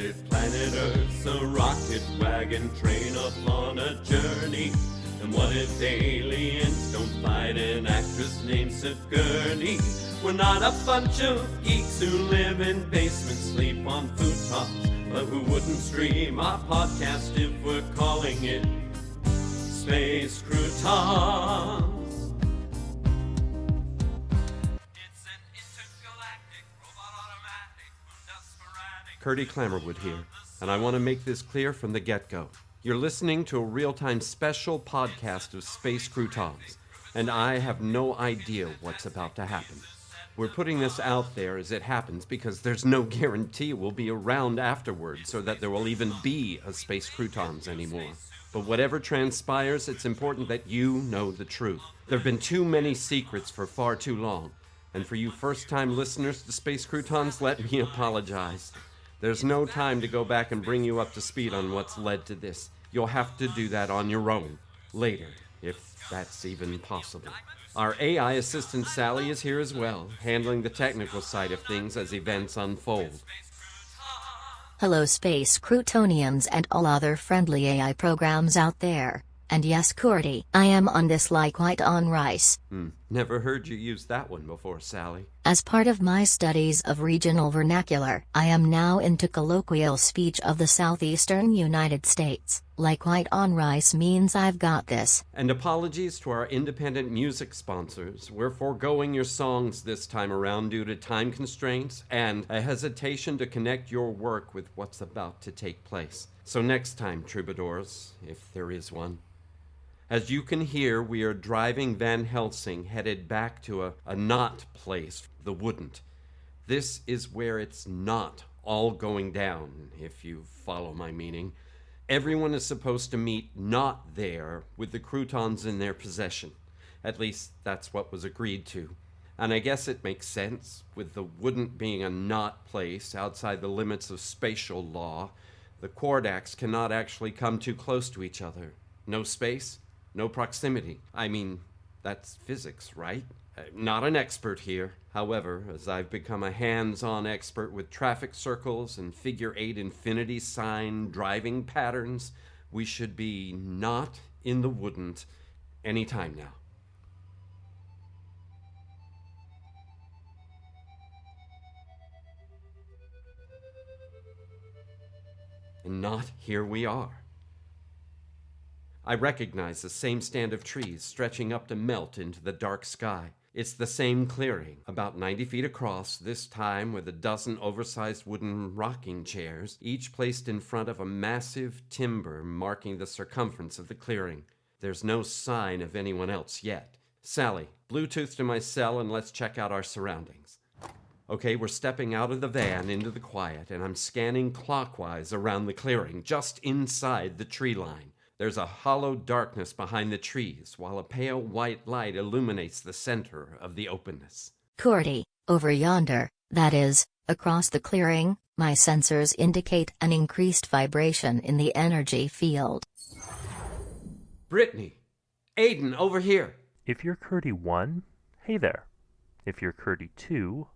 decided planet Earth's a rocket wagon train upon a journey. And what if aliens don't fight an actress named Curdy? We're not a bunch of geeks who live in basements, sleep on futon's, but who wouldn't stream our podcast if we're calling it Space Croutons. Curdy Clammerwood here, and I want to make this clear from the get-go. You're listening to a real-time special podcast of Space Croutons, and I have no idea what's about to happen. We're putting this out there as it happens because there's no guarantee we'll be around afterwards or that there will even be a Space Croutons anymore. But whatever transpires, it's important that you know the truth. There have been too many secrets for far too long, and for you first-time listeners to Space Croutons, let me apologize. There's no time to go back and bring you up to speed on what's led to this. You'll have to do that on your own, later, if that's even possible. Our AI assistant SALI is here as well, handling the technical side of things as events unfold. Hello Space Croutonians and all other friendly AI programs out there. And yes, Curdy, I am on this like white on rice. Never heard you use that one before, Sally. As part of my studies of regional vernacular, I am now into colloquial speech of the southeastern United States. Like white on rice means I've got this. And apologies to our independent music sponsors. We're foregoing your songs this time around due to time constraints and a hesitation to connect your work with what's about to take place. So next time, troubadours, if there is one. As you can hear, we are driving Van Helsing headed back to a not place, the Woodn't. This is where it's not all going down, if you follow my meaning. Everyone is supposed to meet not there with the croutons in their possession. At least that's what was agreed to. And I guess it makes sense, with the Woodn't being a not place outside the limits of spatial law. The quardacs cannot actually come too close to each other. No space, no proximity. I mean, that's physics, right? Not an expert here. However, as I've become a hands-on expert with traffic circles and figure-8 infinity sign driving patterns, we should be not in the Woodn't any time now. And not here we are. I recognize the same stand of trees stretching up to melt into the dark sky. It's the same clearing, about 90 feet across, this time with a dozen oversized wooden rocking chairs, each placed in front of a massive timber marking the circumference of the clearing. There's no sign of anyone else yet. Sally, Bluetooth to my cell and let's check out our surroundings. Okay, we're stepping out of the van into the quiet, and I'm scanning clockwise around the clearing, just inside the tree line. There's a hollow darkness behind the trees, while a pale white light illuminates the center of the openness. Curdy, over yonder, that is, across the clearing, my sensors indicate an increased vibration in the energy field. Brittany! Aiden, over here! If you're Curdy 1, hey there. If you're Curdy 2,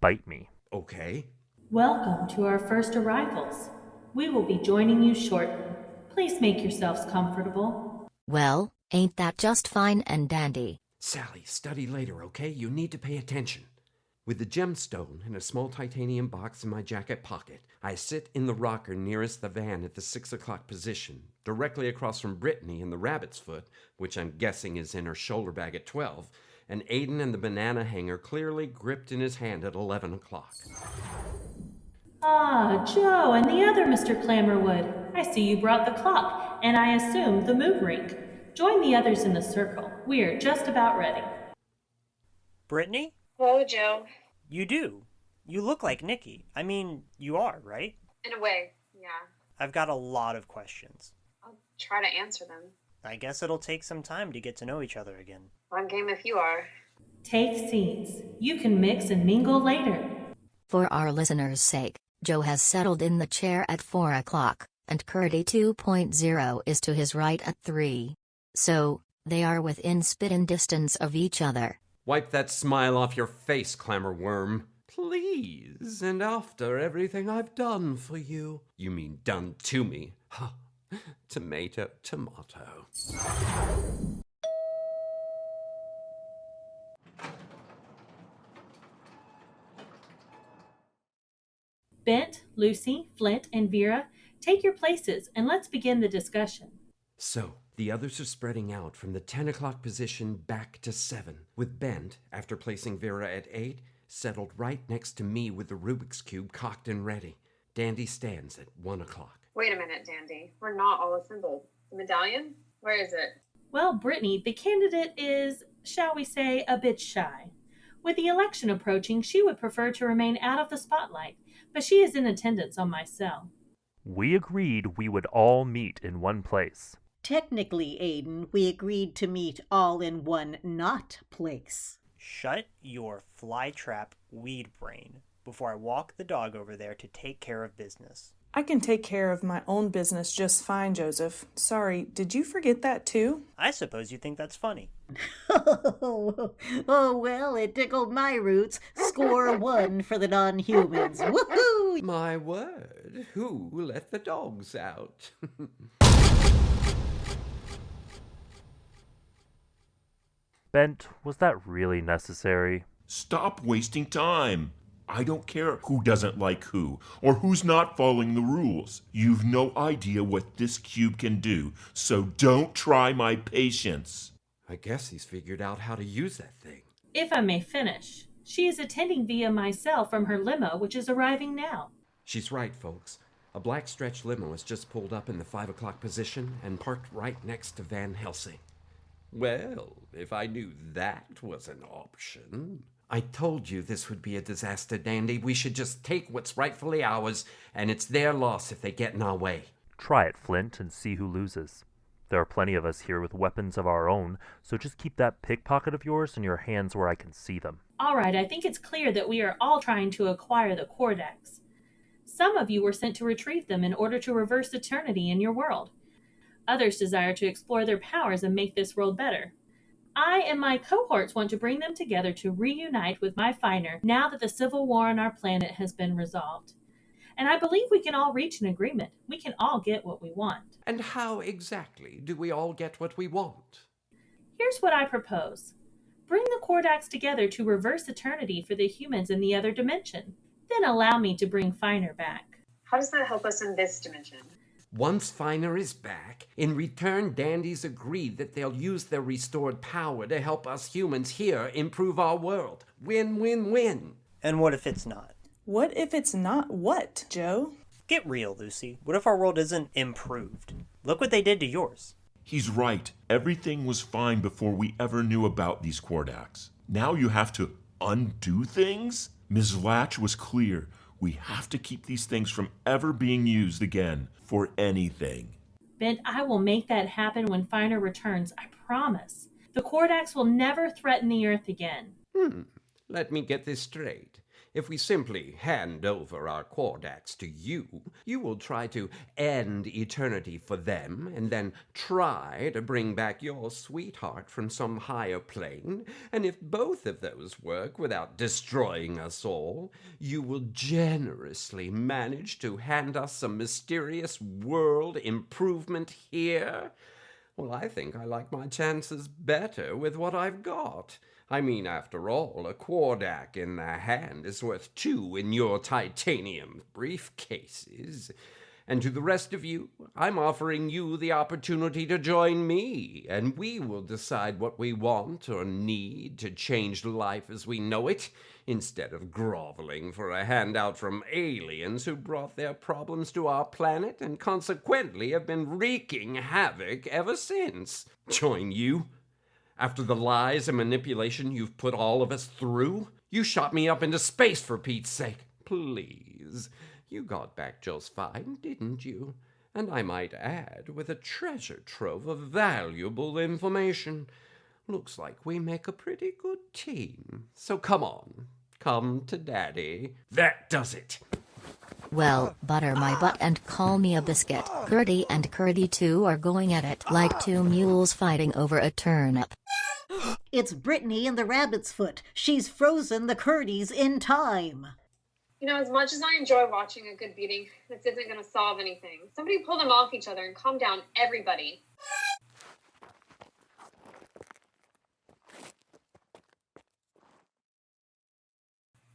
bite me. Okay. Welcome to our first arrivals. We will be joining you shortly. Please make yourselves comfortable. Well, ain't that just fine and dandy? Sally, study later, okay? You need to pay attention. With the gemstone and a small titanium box in my jacket pocket, I sit in the rocker nearest the van at the 6 o'clock position, directly across from Brittany in the rabbit's foot, which I'm guessing is in her shoulder bag at 12, and Aiden and the banana hanger clearly gripped in his hand at 11 o'clock. Ah, Joe and the other Mr. Clammerwood. I see you brought the clock, and I assume the moon ring. Join the others in the circle. We're just about ready. Brittany? Hello, Joe. You do. You look like Nikki. I mean, you are, right? In a way, yeah. I've got a lot of questions. I'll try to answer them. I guess it'll take some time to get to know each other again. On game if you are. Take seats. You can mix and mingle later. For our listeners' sake, Joe has settled in the chair at 4 o'clock, and Curdy 2.0 is to his right at 3. So, they are within spitting distance of each other. Wipe that smile off your face, clamor worm. Please, and after everything I've done for you. You mean done to me? Huh. Tomato, tomato. Bent, Lucy, Flint, and Vera, take your places and let's begin the discussion. So, the others are spreading out from the 10 o'clock position back to 7, with Bent, after placing Vera at 8, settled right next to me with the Rubik's Cube cocked and ready. Dandy stands at 1 o'clock. Wait a minute, Dandy. We're not all assembled. The medallion? Where is it? Well, Brittany, the candidate is, shall we say, a bit shy. With the election approaching, she would prefer to remain out of the spotlight, but she is in attendance on my cell. We agreed we would all meet in one place. Technically, Aiden, we agreed to meet all in one not place. Shut your flytrap weed brain before I walk the dog over there to take care of business. I can take care of my own business just fine, Joseph. Sorry, did you forget that too? I suppose you think that's funny. Oh, well, it tickled my roots. Score 1 for the non-humans. Woohoo! My word, who let the dogs out? Bent, was that really necessary? Stop wasting time. I don't care who doesn't like who, or who's not following the rules. You've no idea what this cube can do, so don't try my patience. I guess he's figured out how to use that thing. If I may finish, she is attending via my cell from her limo, which is arriving now. She's right, folks. A black stretch limo has just pulled up in the 5 o'clock position and parked right next to Van Helsing. Well, if I knew that was an option. I told you this would be a disaster, Dandy. We should just take what's rightfully ours, and it's their loss if they get in our way. Try it, Flint, and see who loses. There are plenty of us here with weapons of our own, so just keep that pickpocket of yours in your hands where I can see them. All right, I think it's clear that we are all trying to acquire the quardacs. Some of you were sent to retrieve them in order to reverse eternity in your world. Others desire to explore their powers and make this world better. I and my cohorts want to bring them together to reunite with my finder now that the civil war on our planet has been resolved. And I believe we can all reach an agreement. We can all get what we want. And how exactly do we all get what we want? Here's what I propose. Bring the quardacs together to reverse eternity for the humans in the other dimension. Then allow me to bring Finer back. How does that help us in this dimension? Once Finer is back, in return, Dandies agreed that they'll use their restored power to help us humans here improve our world. Win, win, win. And what if it's not? What if it's not what, Joe? Get real, Lucy. What if our world isn't improved? Look what they did to yours. He's right. Everything was fine before we ever knew about these quardacs. Now you have to undo things? Ms. Latch was clear. We have to keep these things from ever being used again for anything. Bent, I will make that happen when Finer returns, I promise. The quardacs will never threaten the Earth again. Let me get this straight. If we simply hand over our quardacs to you, you will try to end eternity for them and then try to bring back your sweetheart from some higher plane. And if both of those work without destroying us all, you will generously manage to hand us some mysterious world improvement here. Well, I think I like my chances better with what I've got. I mean, after all, a quardac in the hand is worth 2 in your titanium briefcases. And to the rest of you, I'm offering you the opportunity to join me, and we will decide what we want or need to change life as we know it, instead of groveling for a handout from aliens who brought their problems to our planet and consequently have been wreaking havoc ever since. Join you? After the lies and manipulation you've put all of us through? You shot me up into space, for Pete's sake. Please. You got back just fine, didn't you? And I might add, with a treasure trove of valuable information. Looks like we make a pretty good team. So come on. Come to Daddy. That does it. Well, butter my butt and call me a biscuit. Curdy and Curdy too are going at it like 2 mules fighting over a turnip. It's Brittany and the Rabbit's Foot. She's frozen the Curdys in time. You know, as much as I enjoy watching a good beating, this isn't going to solve anything. Somebody pull them off each other and calm down, everybody.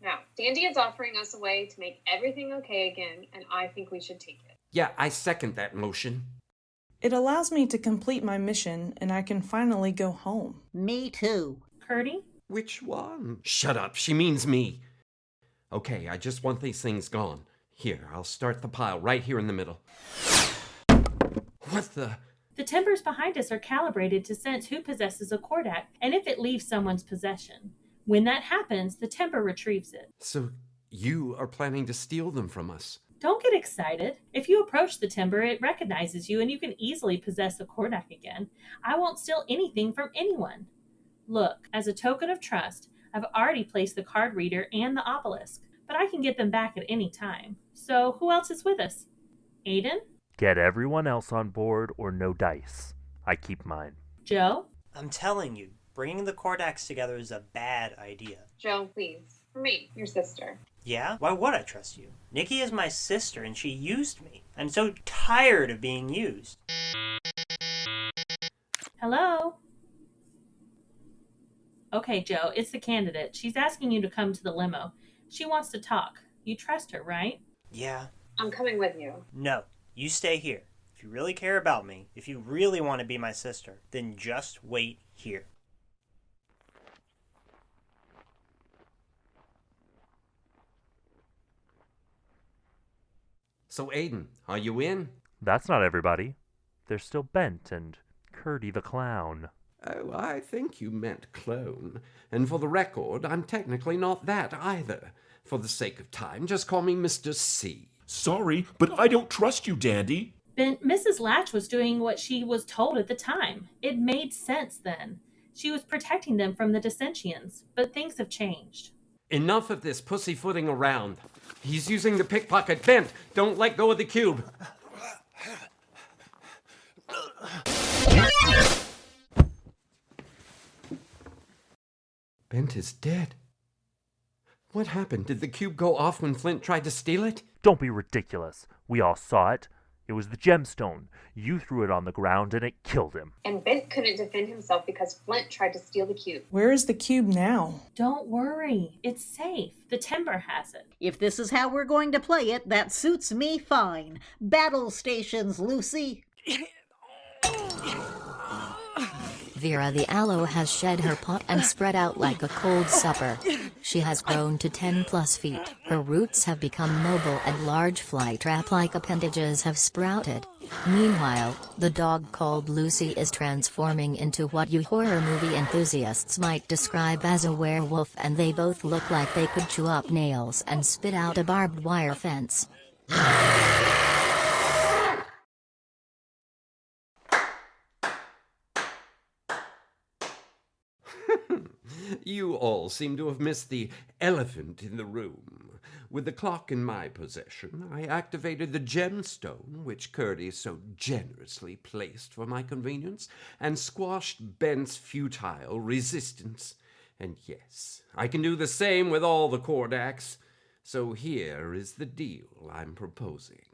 Now, Dandy is offering us a way to make everything okay again, and I think we should take it. Yeah, I second that motion. It allows me to complete my mission, and I can finally go home. Me too. Curdy? Which one? Shut up, she means me. Okay, I just want these things gone. Here, I'll start the pile right here in the middle. What the? The timbers behind us are calibrated to sense who possesses a quardac and if it leaves someone's possession. When that happens, the timber retrieves it. So, you are planning to steal them from us? Don't get excited. If you approach the timber, it recognizes you and you can easily possess the quardac again. I won't steal anything from anyone. Look, as a token of trust, I've already placed the card reader and the obelisk, but I can get them back at any time. So who else is with us? Aiden? Get everyone else on board or no dice. I keep mine. Joe? I'm telling you, bringing the quardacs together is a bad idea. Joe, please. For me, your sister. Yeah? Why would I trust you? Nikki is my sister and she used me. I'm so tired of being used. Hello? Okay, Joe, it's the candidate. She's asking you to come to the limo. She wants to talk. You trust her, right? Yeah. I'm coming with you. No, you stay here. If you really care about me, if you really want to be my sister, then just wait here. So, Aiden, are you in? That's not everybody. There's still Bent and Curdy the clown. Oh, I think you meant clone. And for the record, I'm technically not that either. For the sake of time, just call me Mr. C. Sorry, but I don't trust you, Dandy. Ben, Mrs. Latch was doing what she was told at the time. It made sense then. She was protecting them from the dissentients, but things have changed. Enough of this pussyfooting around. He's using the pickpocket. Bent, don't let go of the cube. Bent is dead. What happened? Did the cube go off when Flint tried to steal it? Don't be ridiculous. We all saw it. It was the gemstone. You threw it on the ground and it killed him. And Bent couldn't defend himself because Flint tried to steal the cube. Where is the cube now? Don't worry. It's safe. The timber has it. If this is how we're going to play it, that suits me fine. Battle stations, Lucy. Vera the aloe has shed her pot and spread out like a cold supper. She has grown to 10+ feet. Her roots have become mobile and large flytrap-like appendages have sprouted. Meanwhile, the dog called Lucy is transforming into what you horror movie enthusiasts might describe as a werewolf, and they both look like they could chew up nails and spit out a barbed wire fence. You all seem to have missed the elephant in the room. With the clock in my possession, I activated the gemstone, which Curdy so generously placed for my convenience, and squashed Bent's futile resistance. And yes, I can do the same with all the quardacs. So here is the deal I'm proposing.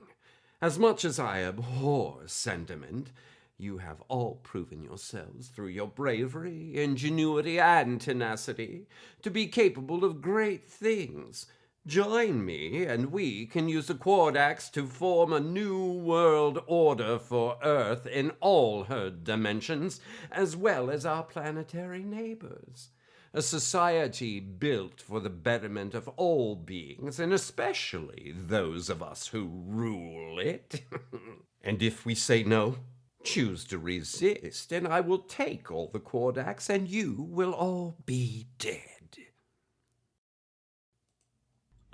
As much as I abhor sentiment, you have all proven yourselves through your bravery, ingenuity, and tenacity to be capable of great things. Join me, and we can use the quardacs to form a new world order for Earth in all her dimensions, as well as our planetary neighbors. A society built for the betterment of all beings, and especially those of us who rule it. And if we say no, choose to resist, and I will take all the quardacs, and you will all be dead.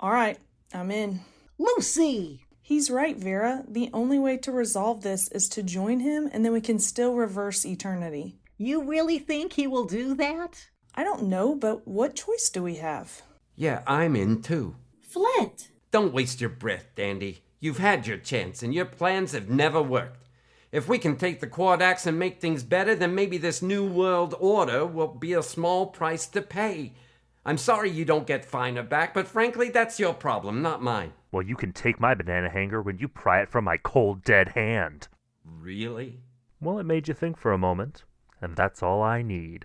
All right, I'm in. Lucy! He's right, Vera. The only way to resolve this is to join him, and then we can still reverse eternity. You really think he will do that? I don't know, but what choice do we have? Yeah, I'm in too. Flint! Don't waste your breath, Dandy. You've had your chance, and your plans have never worked. If we can take the quardacs and make things better, then maybe this new world order will be a small price to pay. I'm sorry you don't get finer back, but frankly, that's your problem, not mine. Well, you can take my banana hanger when you pry it from my cold, dead hand. Really? Well, it made you think for a moment, and that's all I need.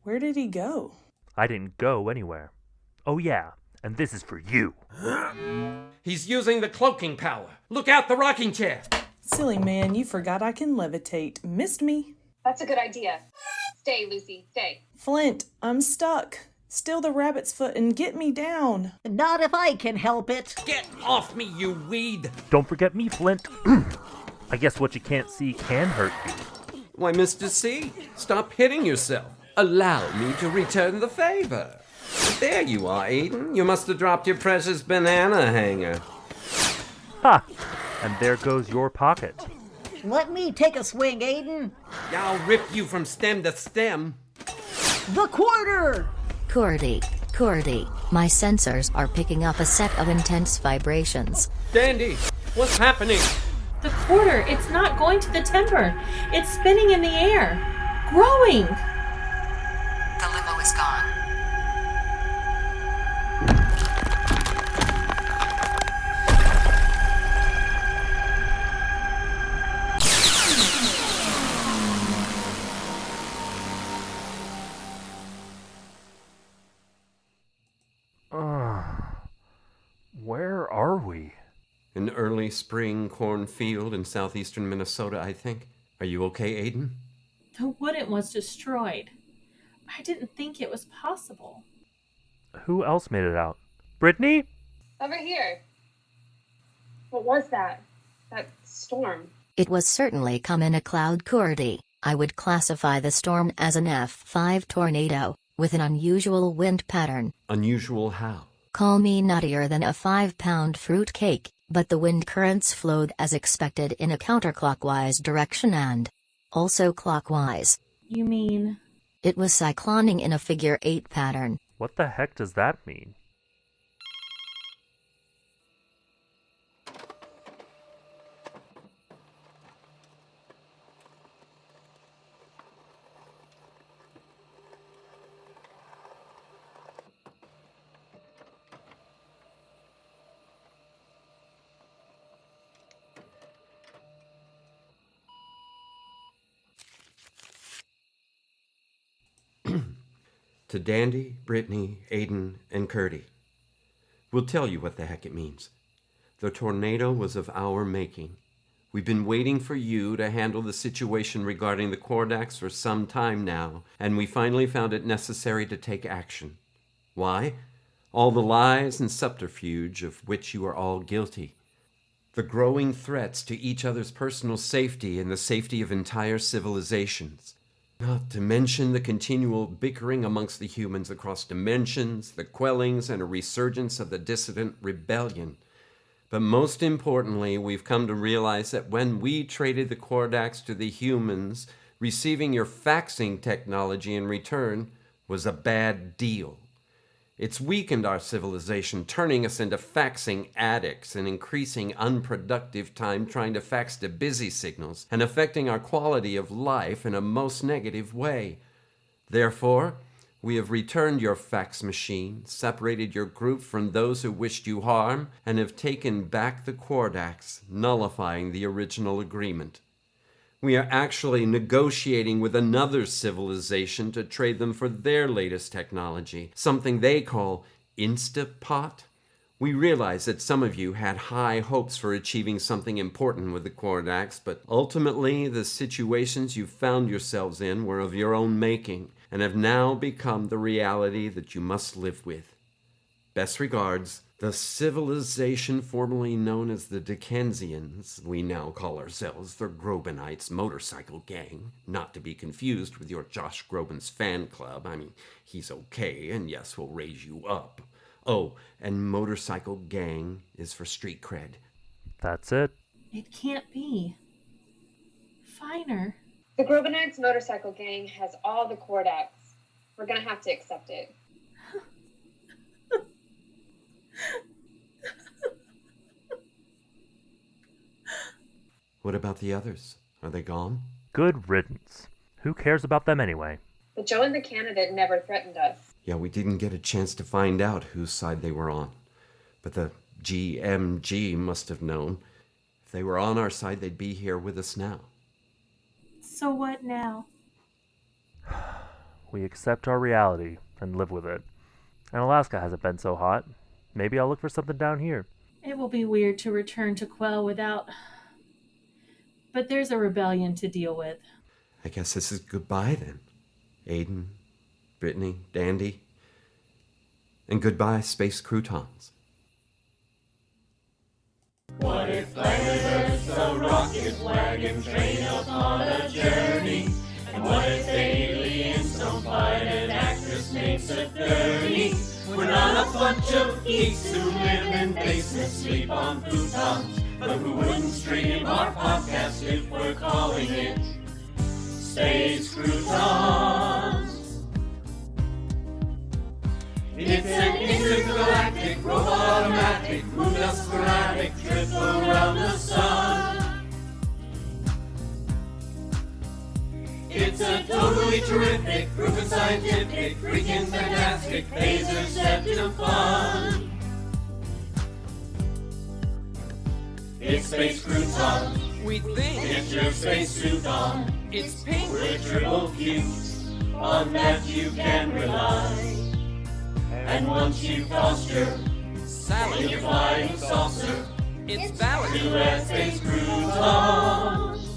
Where did he go? I didn't go anywhere. Oh yeah, and this is for you. He's using the cloaking power. Look out, the rocking chair. Silly man, you forgot I can levitate. Missed me? That's a good idea. Stay, Lucy, stay. Flint, I'm stuck. Steal the rabbit's foot and get me down. Not if I can help it. Get off me, you weed. Don't forget me, Flint. I guess what you can't see can hurt you. Why, Mr. C, stop hitting yourself. Allow me to return the favor. There you are, Aiden. You must have dropped your precious banana hanger. Ha! And there goes your pocket. Let me take a swing, Aiden. I'll rip you from stem to stem. The quarter! Curdy, my sensors are picking up a set of intense vibrations. Dandy, what's happening? The quarter, it's not going to the timber. It's spinning in the air. Growing. The limo is gone. Where are we? An early spring cornfield in southeastern Minnesota, I think. Are you okay, Aiden? The Woodn't was destroyed. I didn't think it was possible. Who else made it out? Brittany? Over here. What was that? That storm? It was certainly come in a cloud, Curdy. I would classify the storm as an F5 tornado, with an unusual wind pattern. Unusual how? Call me nuttier than a 5-pound fruit cake, but the wind currents flowed as expected in a counterclockwise direction and also clockwise. You mean? It was cycloning in a figure 8 pattern. What the heck does that mean? To Dandy, Brittany, Aiden, and Curdy. We'll tell you what the heck it means. The tornado was of our making. We've been waiting for you to handle the situation regarding the quardacs for some time now, and we finally found it necessary to take action. Why? All the lies and subterfuge of which you are all guilty. The growing threats to each other's personal safety and the safety of entire civilizations. Not to mention the continual bickering amongst the humans across dimensions, the quellings and a resurgence of the dissident rebellion. But most importantly, we've come to realize that when we traded the quardacs to the humans, receiving your faxing technology in return was a bad deal. It's weakened our civilization, turning us into faxing addicts and increasing unproductive time trying to fax to busy signals and affecting our quality of life in a most negative way. Therefore, we have returned your fax machine, separated your group from those who wished you harm, and have taken back the quardacs, nullifying the original agreement. We are actually negotiating with another civilization to trade them for their latest technology, something they call Instapot. We realize that some of you had high hopes for achieving something important with the quardacs, but ultimately the situations you found yourselves in were of your own making and have now become the reality that you must live with. Best regards, the civilization formerly known as the Dickensians, we now call ourselves the Grobenites Motorcycle Gang, not to be confused with your Josh Groban's fan club. I mean, he's okay, and yes, we'll raise you up. Oh, and Motorcycle Gang is for street cred. That's it. It can't be. Finer. The Grobenites Motorcycle Gang has all the quardacs. We're gonna have to accept it. What about the others? Are they gone? Good riddance. Who cares about them anyway? But Joe and the candidate never threatened us. Yeah, we didn't get a chance to find out whose side they were on. But the GMG must have known. If they were on our side, they'd be here with us now. So what now? We accept our reality and live with it. And Alaska hasn't been so hot. Maybe I'll look for something down here. It will be weird to return to Quell without... But there's a rebellion to deal with. I guess this is goodbye then. Aiden, Brittany, Dandy. And goodbye, Space Croutons. What if planet Earth's a rocket wagon train upon a journey? And what if aliens don't fight an actress named Curdy? We're not a bunch of geeks who live in basements, sleep on futons, but who wouldn't stream our podcast if we're calling it Space Croutons. It's an intergalactic, robot-o-matic, moon-sporadic trip around the sun. It's a totally terrific, proven scientific, freaking fantastic, phaser-septum fun. It's Space Croutons. We think Get your space suit on. it's pink. We're triple cute. On that you can rely. And once you crossed your Sally, your flying saucer, it's valid. U.S. Space Croutons.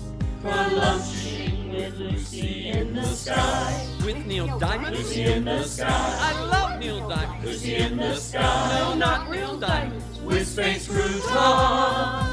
For lunching with Lucy in the sky. With Neil Diamond. Lucy in the sky. I love Neil Diamond. Lucy in the sky. No, not real Diamond. With Space Croutons.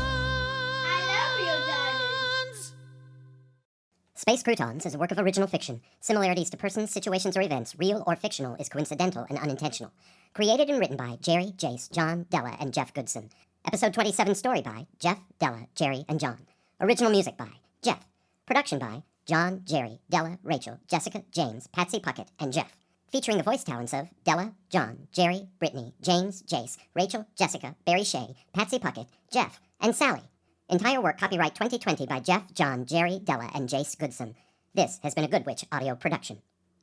Space Croutons is a work of original fiction. Similarities to persons, situations, or events, real or fictional, is coincidental and unintentional. Created and written by Jerry, Jace, John, Della, and Jeff Goodson. Episode 27 story by Jeff, Della, Jerry, and John. Original music by Jeff. Production by John, Jerry, Della, Rachel, Jessica, James, Patsy Puckett, and Jeff. Featuring the voice talents of Della, John, Jerry, Brittany, James, Jace, Rachel, Jessica, Barry Shea, Patsy Puckett, Jeff, and Sally. Entire work copyright 2020 by Jeff, John, Jerry, Della, and Jace Goodson. This has been a Good Witch audio production.